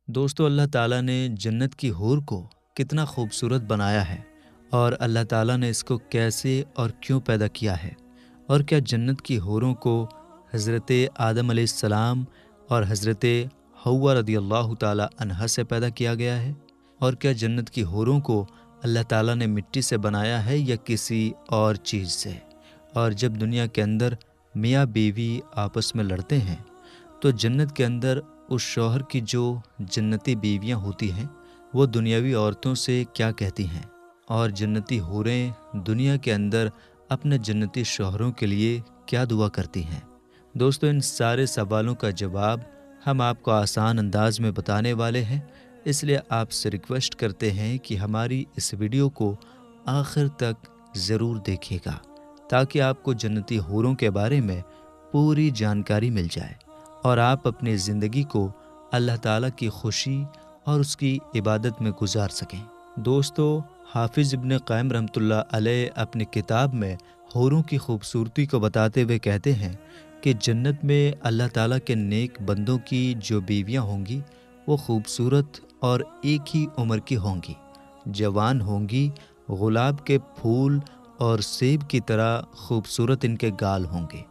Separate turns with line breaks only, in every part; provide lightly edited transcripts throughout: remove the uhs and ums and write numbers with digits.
دوستو اللہ تعالیٰ نے جنت کی حور کو کتنا خوبصورت بنایا ہے، اور اللہ تعالیٰ نے اس کو کیسے اور کیوں پیدا کیا ہے، اور کیا جنت کی حوروں کو حضرت آدم علیہ السلام اور حضرت حوا رضی اللہ تعالیٰ عنہا سے پیدا کیا گیا ہے، اور کیا جنت کی حوروں کو اللہ تعالیٰ نے مٹی سے بنایا ہے یا کسی اور چیز سے۔ اور جب دنیا کے اندر میاں بیوی آپس میں لڑتے ہیں تو جنت کے اندر اس شوہر کی جو جنتی بیویاں ہوتی ہیں وہ دنیاوی عورتوں سے کیا کہتی ہیں، اور جنتی حوریں دنیا کے اندر اپنے جنتی شوہروں کے لیے کیا دعا کرتی ہیں۔ دوستو ان سارے سوالوں کا جواب ہم آپ کو آسان انداز میں بتانے والے ہیں، اس لیے آپ سے ریکویسٹ کرتے ہیں کہ ہماری اس ویڈیو کو آخر تک ضرور دیکھیے گا تاکہ آپ کو جنتی حوروں کے بارے میں پوری جانکاری مل جائے اور آپ اپنی زندگی کو اللہ تعالیٰ کی خوشی اور اس کی عبادت میں گزار سکیں۔ دوستو حافظ ابن قیم رحمۃ اللہ علیہ اپنی کتاب میں حوروں کی خوبصورتی کو بتاتے ہوئے کہتے ہیں کہ جنت میں اللہ تعالیٰ کے نیک بندوں کی جو بیویاں ہوں گی وہ خوبصورت اور ایک ہی عمر کی ہوں گی، جوان ہوں گی، گلاب کے پھول اور سیب کی طرح خوبصورت ان کے گال ہوں گے،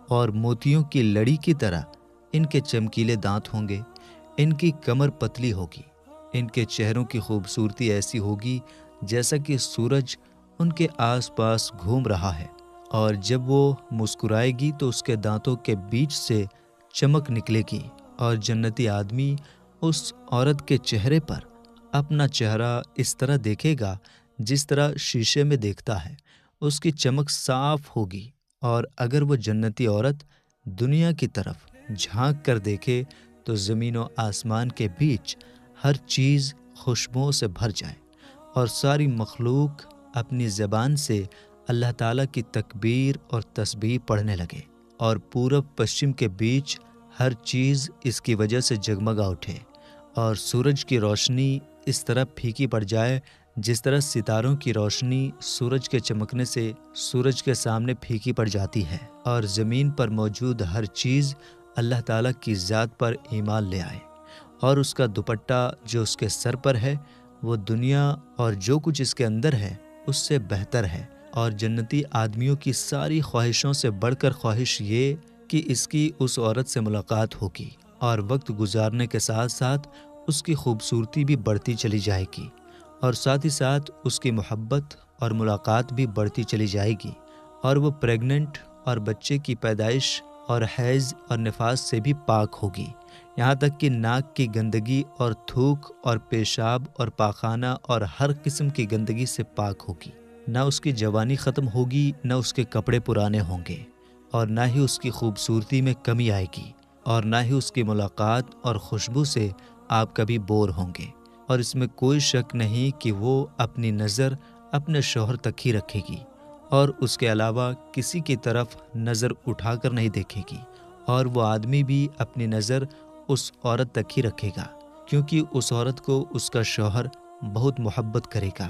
اور موتیوں کی لڑی کی طرح ان کے چمکیلے دانت ہوں گے، ان کی کمر پتلی ہوگی، ان کے چہروں کی خوبصورتی ایسی ہوگی جیسا کہ سورج ان کے آس پاس گھوم رہا ہے، اور جب وہ مسکرائے گی تو اس کے دانتوں کے بیچ سے چمک نکلے گی، اور جنتی آدمی اس عورت کے چہرے پر اپنا چہرہ اس طرح دیکھے گا جس طرح شیشے میں دیکھتا ہے، اس کی چمک صاف ہوگی، اور اگر وہ جنتی عورت دنیا کی طرف جھانک کر دیکھے تو زمین و آسمان کے بیچ ہر چیز خوشبوؤں سے بھر جائے، اور ساری مخلوق اپنی زبان سے اللہ تعالیٰ کی تکبیر اور تسبیح پڑھنے لگے، اور پورب پشچم کے بیچ ہر چیز اس کی وجہ سے جگمگا اٹھے، اور سورج کی روشنی اس طرح پھیکی پڑ جائے جس طرح ستاروں کی روشنی سورج کے چمکنے سے سورج کے سامنے پھیکی پڑ جاتی ہے، اور زمین پر موجود ہر چیز اللہ تعالیٰ کی ذات پر ایمان لے آئے، اور اس کا دوپٹہ جو اس کے سر پر ہے وہ دنیا اور جو کچھ اس کے اندر ہے اس سے بہتر ہے، اور جنتی آدمیوں کی ساری خواہشوں سے بڑھ کر خواہش یہ کہ اس کی اس عورت سے ملاقات ہوگی، اور وقت گزارنے کے ساتھ ساتھ اس کی خوبصورتی بھی بڑھتی چلی جائے گی، اور ساتھ ہی ساتھ اس کی محبت اور ملاقات بھی بڑھتی چلی جائے گی، اور وہ پریگننٹ اور بچے کی پیدائش اور حیض اور نفاس سے بھی پاک ہوگی، یہاں تک کہ ناک کی گندگی اور تھوک اور پیشاب اور پاخانہ اور ہر قسم کی گندگی سے پاک ہوگی، نہ اس کی جوانی ختم ہوگی، نہ اس کے کپڑے پرانے ہوں گے، اور نہ ہی اس کی خوبصورتی میں کمی آئے گی، اور نہ ہی اس کی ملاقات اور خوشبو سے آپ کبھی بور ہوں گے، اور اس میں کوئی شک نہیں کہ وہ اپنی نظر اپنے شوہر تک ہی رکھے گی، اور اس کے علاوہ کسی کی طرف نظر اٹھا کر نہیں دیکھے گی، اور وہ آدمی بھی اپنی نظر اس عورت تک ہی رکھے گا، کیونکہ اس عورت کو اس کا شوہر بہت محبت کرے گا،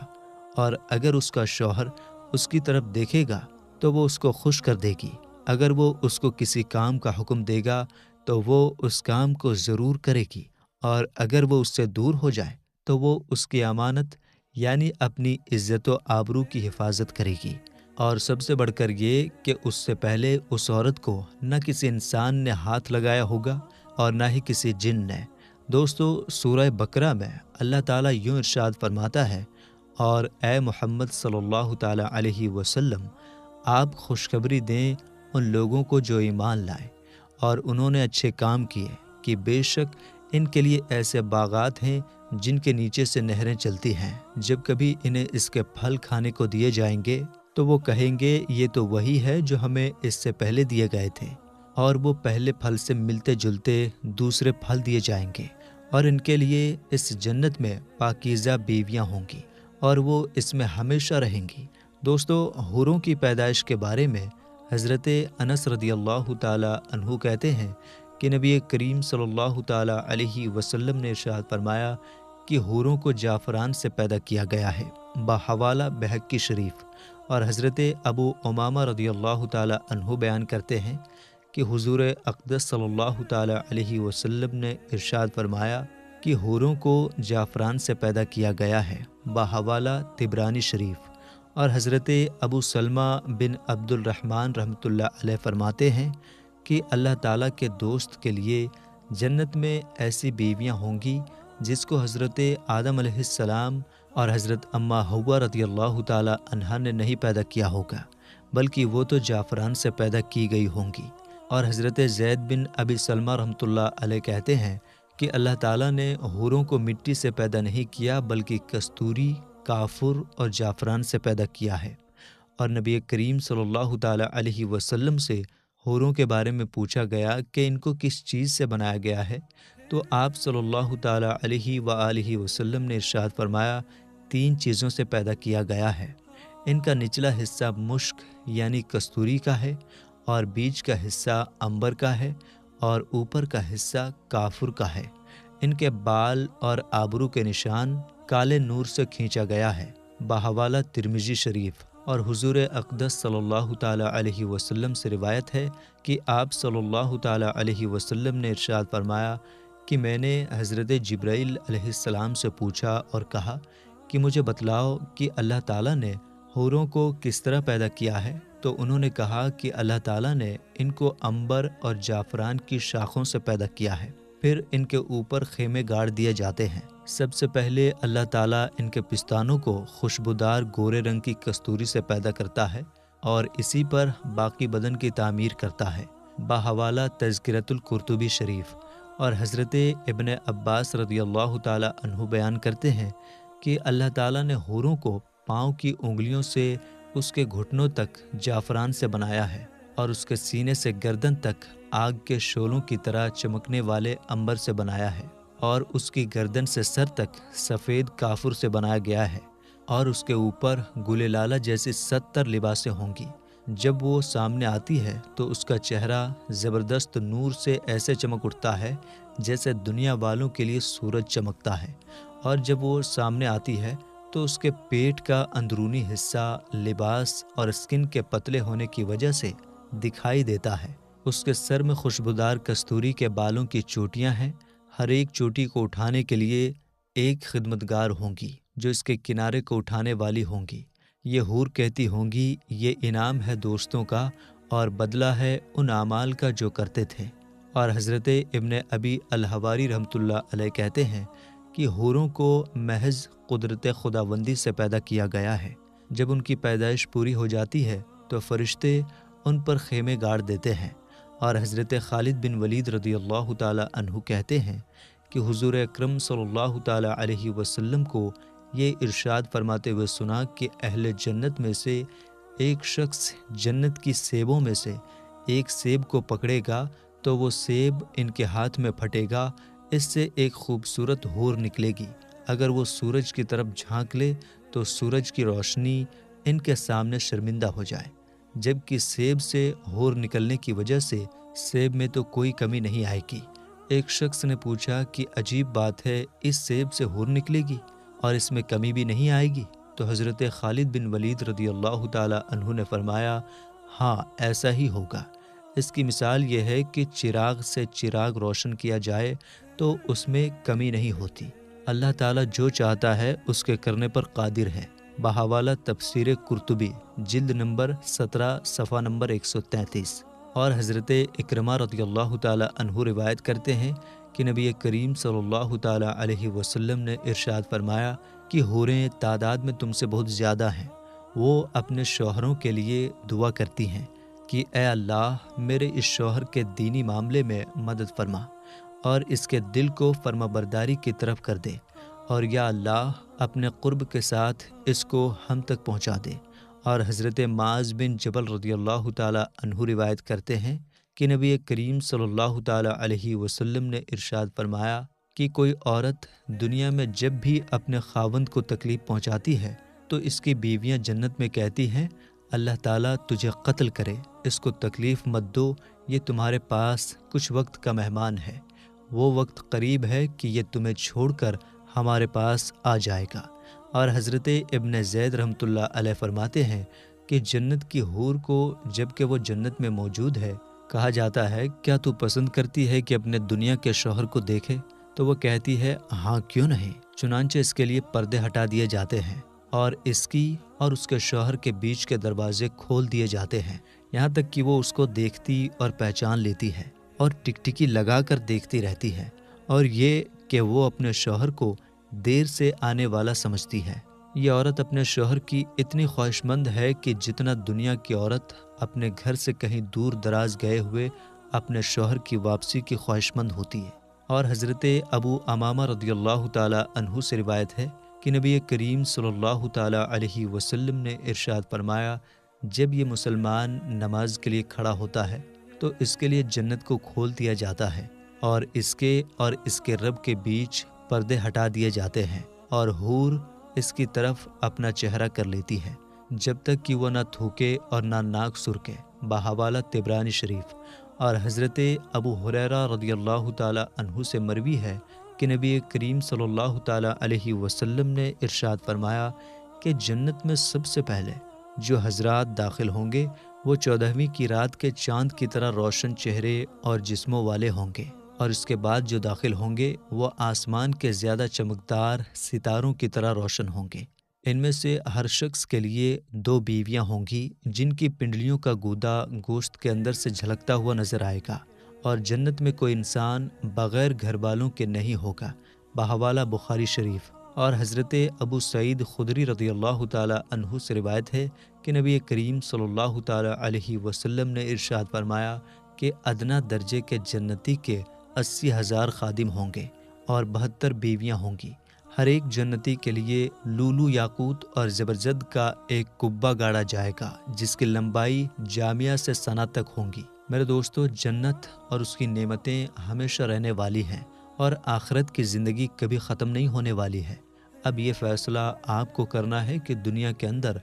اور اگر اس کا شوہر اس کی طرف دیکھے گا تو وہ اس کو خوش کر دے گی، اگر وہ اس کو کسی کام کا حکم دے گا تو وہ اس کام کو ضرور کرے گی، اور اگر وہ اس سے دور ہو جائے تو وہ اس کی امانت یعنی اپنی عزت و آبرو کی حفاظت کرے گی، اور سب سے بڑھ کر یہ کہ اس سے پہلے اس عورت کو نہ کسی انسان نے ہاتھ لگایا ہوگا اور نہ ہی کسی جن نے۔ دوستو سورہ بقرہ میں اللہ تعالیٰ یوں ارشاد فرماتا ہے، اور اے محمد صلی اللہ تعالیٰ علیہ وسلم آپ خوشخبری دیں ان لوگوں کو جو ایمان لائے اور انہوں نے اچھے کام کیے کہ بے شک ان کے لیے ایسے باغات ہیں جن کے نیچے سے نہریں چلتی ہیں، جب کبھی انہیں اس کے پھل کھانے کو دیے جائیں گے تو وہ کہیں گے یہ تو وہی ہے جو ہمیں اس سے پہلے دیے گئے تھے، اور وہ پہلے پھل سے ملتے جلتے دوسرے پھل دیے جائیں گے، اور ان کے لیے اس جنت میں پاکیزہ بیویاں ہوں گی اور وہ اس میں ہمیشہ رہیں گی۔ دوستو حوروں کی پیدائش کے بارے میں حضرت انس رضی اللہ تعالیٰ عنہ کہتے ہیں کہ نبی کریم صلی اللہ تعالیٰ علیہ وسلم نے ارشاد فرمایا کہ حوروں کو جعفران سے پیدا کیا گیا ہے، بحوالہ بہقی شریف، اور حضرت ابو امامہ رضی اللہ تعالیٰ عنہ بیان کرتے ہیں کہ حضور اقدس صلی اللہ تعالیٰ علیہ وسلم نے ارشاد فرمایا کہ حوروں کو جعفران سے پیدا کیا گیا ہے، بحوالہ طبرانی شریف۔ اور حضرت ابو سلمہ بن عبد الرحمن رحمۃ اللہ علیہ فرماتے ہیں کہ اللہ تعالیٰ کے دوست کے لیے جنت میں ایسی بیویاں ہوں گی جس کو حضرت آدم علیہ السلام اور حضرت اماں حوا رضی اللہ تعالیٰ عنہا نے نہیں پیدا کیا ہوگا، بلکہ وہ تو جعفران سے پیدا کی گئی ہوں گی۔ اور حضرت زید بن ابی سلمہ رحمۃ اللہ علیہ کہتے ہیں کہ اللہ تعالیٰ نے حوروں کو مٹی سے پیدا نہیں کیا بلکہ کستوری، کافر اور جعفران سے پیدا کیا ہے۔ اور نبی کریم صلی اللہ تعالیٰ علیہ وسلم سے حوروں کے بارے میں پوچھا گیا کہ ان کو کس چیز سے بنایا گیا ہے، تو آپ صلی اللہ تعالیٰ علیہ وآلہ وسلم نے ارشاد فرمایا، 3 چیزوں سے پیدا کیا گیا ہے۔ ان کا نچلا حصہ مشک یعنی کستوری کا ہے، اور بیچ کا حصہ عنبر کا ہے، اور اوپر کا حصہ کافر کا ہے۔ ان کے بال اور آبرو کے نشان کالے نور سے کھینچا گیا ہے، بحوالہ ترمذی شریف۔ اور حضور اقدس صلی اللہ تعالیٰ علیہ وسلم سے روایت ہے کہ آپ صلی اللہ تعالیٰ علیہ وسلم نے ارشاد فرمایا کہ میں نے حضرت جبرائیل علیہ السلام سے پوچھا اور کہا کہ مجھے بتلاؤ کہ اللہ تعالیٰ نے حوروں کو کس طرح پیدا کیا ہے، تو انہوں نے کہا کہ اللہ تعالیٰ نے ان کو عنبر اور جعفران کی شاخوں سے پیدا کیا ہے، پھر ان کے اوپر خیمے گاڑ دیے جاتے ہیں۔ سب سے پہلے اللہ تعالیٰ ان کے پستانوں کو خوشبودار گورے رنگ کی کستوری سے پیدا کرتا ہے اور اسی پر باقی بدن کی تعمیر کرتا ہے، بحوالہ تذکرۃ القرطبی شریف۔ اور حضرت ابن عباس رضی اللہ تعالیٰ عنہ بیان کرتے ہیں کہ اللہ تعالیٰ نے حوروں کو پاؤں کی انگلیوں سے اس کے گھٹنوں تک جعفران سے بنایا ہے، اور اس کے سینے سے گردن تک آگ کے شعلوں کی طرح چمکنے والے عنبر سے بنایا ہے، اور اس کی گردن سے سر تک سفید کافر سے بنایا گیا ہے، اور اس کے اوپر گل لالہ جیسی 70 لباسیں ہوں گی۔ جب وہ سامنے آتی ہے تو اس کا چہرہ زبردست نور سے ایسے چمک اٹھتا ہے جیسے دنیا والوں کے لیے سورج چمکتا ہے، اور جب وہ سامنے آتی ہے تو اس کے پیٹ کا اندرونی حصہ لباس اور اسکن کے پتلے ہونے کی وجہ سے دکھائی دیتا ہے۔ اس کے سر میں خوشبودار کستوری کے بالوں کی چوٹیاں ہیں، ہر ایک چوٹی کو اٹھانے کے لیے ایک خدمتگار ہوں گی جو اس کے کنارے کو اٹھانے والی ہوں گی۔ یہ حور کہتی ہوں گی، یہ انعام ہے دوستوں کا اور بدلہ ہے ان اعمال کا جو کرتے تھے۔ اور حضرت ابن ابی الحواری رحمۃ اللہ علیہ کہتے ہیں کہ حوروں کو محض قدرت خداوندی سے پیدا کیا گیا ہے۔ جب ان کی پیدائش پوری ہو جاتی ہے تو فرشتے ان پر خیمے گاڑ دیتے ہیں۔ اور حضرت خالد بن ولید رضی اللہ تعالیٰ عنہ کہتے ہیں کہ حضور اکرم صلی اللہ تعالیٰ علیہ وسلم کو یہ ارشاد فرماتے ہوئے سنا کہ اہل جنت میں سے ایک شخص جنت کی سیبوں میں سے ایک سیب کو پکڑے گا تو وہ سیب ان کے ہاتھ میں پھٹے گا، اس سے ایک خوبصورت حور نکلے گی۔ اگر وہ سورج کی طرف جھانک لے تو سورج کی روشنی ان کے سامنے شرمندہ ہو جائے، جبکہ سیب سے حور نکلنے کی وجہ سے سیب میں تو کوئی کمی نہیں آئے گی۔ ایک شخص نے پوچھا کہ عجیب بات ہے، اس سیب سے حور نکلے گی اور اس میں کمی بھی نہیں آئے گی؟ تو حضرت خالد بن ولید رضی اللہ تعالیٰ عنہ نے فرمایا، ہاں ایسا ہی ہوگا۔ اس کی مثال یہ ہے کہ چراغ سے چراغ روشن کیا جائے تو اس میں کمی نہیں ہوتی۔ اللہ تعالیٰ جو چاہتا ہے اس کے کرنے پر قادر ہے، بحوالہ تفسیر قرطبی جلد نمبر 17 صفحہ نمبر 133۔ اور حضرت اکرمہ رضی اللہ تعالیٰ عنہ روایت کرتے ہیں کہ نبی کریم صلی اللہ تعالیٰ علیہ وسلم نے ارشاد فرمایا کہ حوریں تعداد میں تم سے بہت زیادہ ہیں، وہ اپنے شوہروں کے لیے دعا کرتی ہیں کہ اے اللہ میرے اس شوہر کے دینی معاملے میں مدد فرما اور اس کے دل کو فرما برداری کی طرف کر دے، اور یا اللہ اپنے قرب کے ساتھ اس کو ہم تک پہنچا دے۔ اور حضرت معاذ بن جبل رضی اللہ تعالیٰ عنہ روایت کرتے ہیں کہ نبی کریم صلی اللہ تعالیٰ علیہ وسلم نے ارشاد فرمایا کہ کوئی عورت دنیا میں جب بھی اپنے خاوند کو تکلیف پہنچاتی ہے تو اس کی بیویاں جنت میں کہتی ہیں، اللہ تعالیٰ تجھے قتل کرے، اس کو تکلیف مت دو، یہ تمہارے پاس کچھ وقت کا مہمان ہے، وہ وقت قریب ہے کہ یہ تمہیں چھوڑ کر ہمارے پاس آ جائے گا۔ اور حضرت ابن زید رحمۃ اللہ علیہ فرماتے ہیں کہ جنت کی حور کو جب کہ وہ جنت میں موجود ہے کہا جاتا ہے، کیا تو پسند کرتی ہے کہ اپنے دنیا کے شوہر کو دیکھے؟ تو وہ کہتی ہے ہاں کیوں نہیں۔ چنانچہ اس کے لیے پردے ہٹا دیے جاتے ہیں اور اس کی اور اس کے شوہر کے بیچ کے دروازے کھول دیے جاتے ہیں، یہاں تک کہ وہ اس کو دیکھتی اور پہچان لیتی ہے اور ٹکٹکی لگا کر دیکھتی رہتی ہے، اور یہ کہ وہ اپنے شوہر کو دیر سے آنے والا سمجھتی ہے۔ یہ عورت اپنے شوہر کی اتنی خواہش مند ہے کہ جتنا دنیا کی عورت اپنے گھر سے کہیں دور دراز گئے ہوئے اپنے شوہر کی واپسی کی خواہش مند ہوتی ہے۔ اور حضرت ابو امامہ رضی اللہ تعالی عنہ سے روایت ہے کہ نبی کریم صلی اللہ تعالی علیہ وسلم نے ارشاد فرمایا، جب یہ مسلمان نماز کے لیے کھڑا ہوتا ہے تو اس کے لیے جنت کو کھول دیا جاتا ہے اور اس کے رب کے بیچ پردے ہٹا دیے جاتے ہیں، اور حور اس کی طرف اپنا چہرہ کر لیتی ہے جب تک کہ وہ نہ تھوکے اور نہ ناک سرکے، بحوالہ طبرانی شریف۔ اور حضرت ابو ہریرہ رضی اللہ تعالی عنہ سے مروی ہے کہ نبی کریم صلی اللہ تعالی علیہ وسلم نے ارشاد فرمایا کہ جنت میں سب سے پہلے جو حضرات داخل ہوں گے وہ 14ویں کی رات کے چاند کی طرح روشن چہرے اور جسموں والے ہوں گے، اور اس کے بعد جو داخل ہوں گے وہ آسمان کے زیادہ چمکدار ستاروں کی طرح روشن ہوں گے۔ ان میں سے ہر شخص کے لیے 2 بیویاں ہوں گی جن کی پنڈلیوں کا گودا گوشت کے اندر سے جھلکتا ہوا نظر آئے گا، اور جنت میں کوئی انسان بغیر گھر والوں کے نہیں ہوگا، بحوالہ بخاری شریف۔ اور حضرت ابو سعید خدری رضی اللہ تعالی عنہ سے روایت ہے کہ نبی کریم صلی اللہ تعالی علیہ وسلم نے ارشاد فرمایا کہ ادنا درجے کے جنتی کے 80,000 خادم ہوں گے اور 72 بیویاں ہوں گی۔ ہر ایک جنتی کے لیے لولو یاقوت اور زبرجد کا ایک قبہ گاڑا جائے گا جس کی لمبائی جامعہ سے ثنا تک ہوں گی۔ میرے دوستو، جنت اور اس کی نعمتیں ہمیشہ رہنے والی ہیں اور آخرت کی زندگی کبھی ختم نہیں ہونے والی ہے۔ اب یہ فیصلہ آپ کو کرنا ہے کہ دنیا کے اندر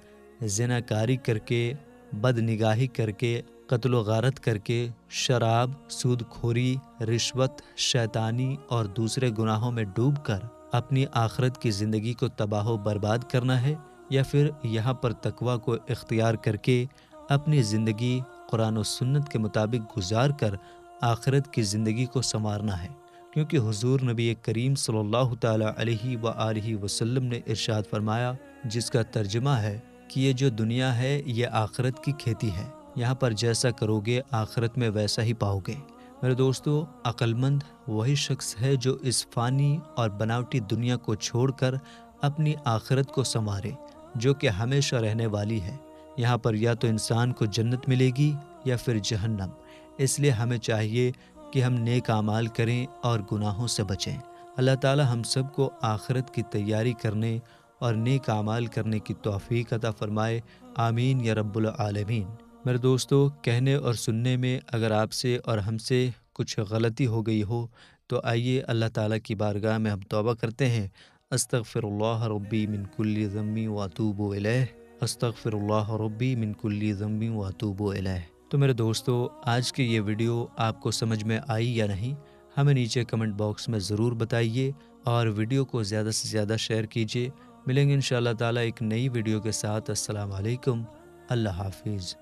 زنا کاری کر کے، بد نگاہی کر کے، قتل و غارت کر کے، شراب، سود کھوری، رشوت، شیطانی اور دوسرے گناہوں میں ڈوب کر اپنی آخرت کی زندگی کو تباہ و برباد کرنا ہے، یا پھر یہاں پر تقویٰ کو اختیار کر کے اپنی زندگی قرآن و سنت کے مطابق گزار کر آخرت کی زندگی کو سنوارنا ہے۔ کیونکہ حضور نبی کریم صلی اللہ تعالی علیہ وآلہ وسلم نے ارشاد فرمایا، جس کا ترجمہ ہے کہ یہ جو دنیا ہے یہ آخرت کی کھیتی ہے، یہاں پر جیسا کرو گے آخرت میں ویسا ہی پاؤ گے۔ میرے دوستو، عقل مند وہی شخص ہے جو اس فانی اور بناوٹی دنیا کو چھوڑ کر اپنی آخرت کو سنوارے، جو کہ ہمیشہ رہنے والی ہے۔ یہاں پر یا تو انسان کو جنت ملے گی یا پھر جہنم۔ اس لیے ہمیں چاہیے کہ ہم نیک اعمال کریں اور گناہوں سے بچیں۔ اللہ تعالی ہم سب کو آخرت کی تیاری کرنے اور نیک اعمال کرنے کی توفیق عطا فرمائے، آمین یا رب العالمین۔ میرے دوستو، کہنے اور سننے میں اگر آپ سے اور ہم سے کچھ غلطی ہو گئی ہو تو آئیے اللہ تعالیٰ کی بارگاہ میں ہم توبہ کرتے ہیں۔ استغفر اللہ ربی من کل ذنب واتوب الیہ، استغفر اللہ ربی من کل ذنب واتوب الیہ۔ تو میرے دوستو، آج کی یہ ویڈیو آپ کو سمجھ میں آئی یا نہیں، ہمیں نیچے کمنٹ باکس میں ضرور بتائیے، اور ویڈیو کو زیادہ سے زیادہ شیئر کیجیے۔ ملیں گے انشاءاللہ تعالیٰ ایک نئی ویڈیو کے ساتھ۔ السلام علیکم، اللہ حافظ۔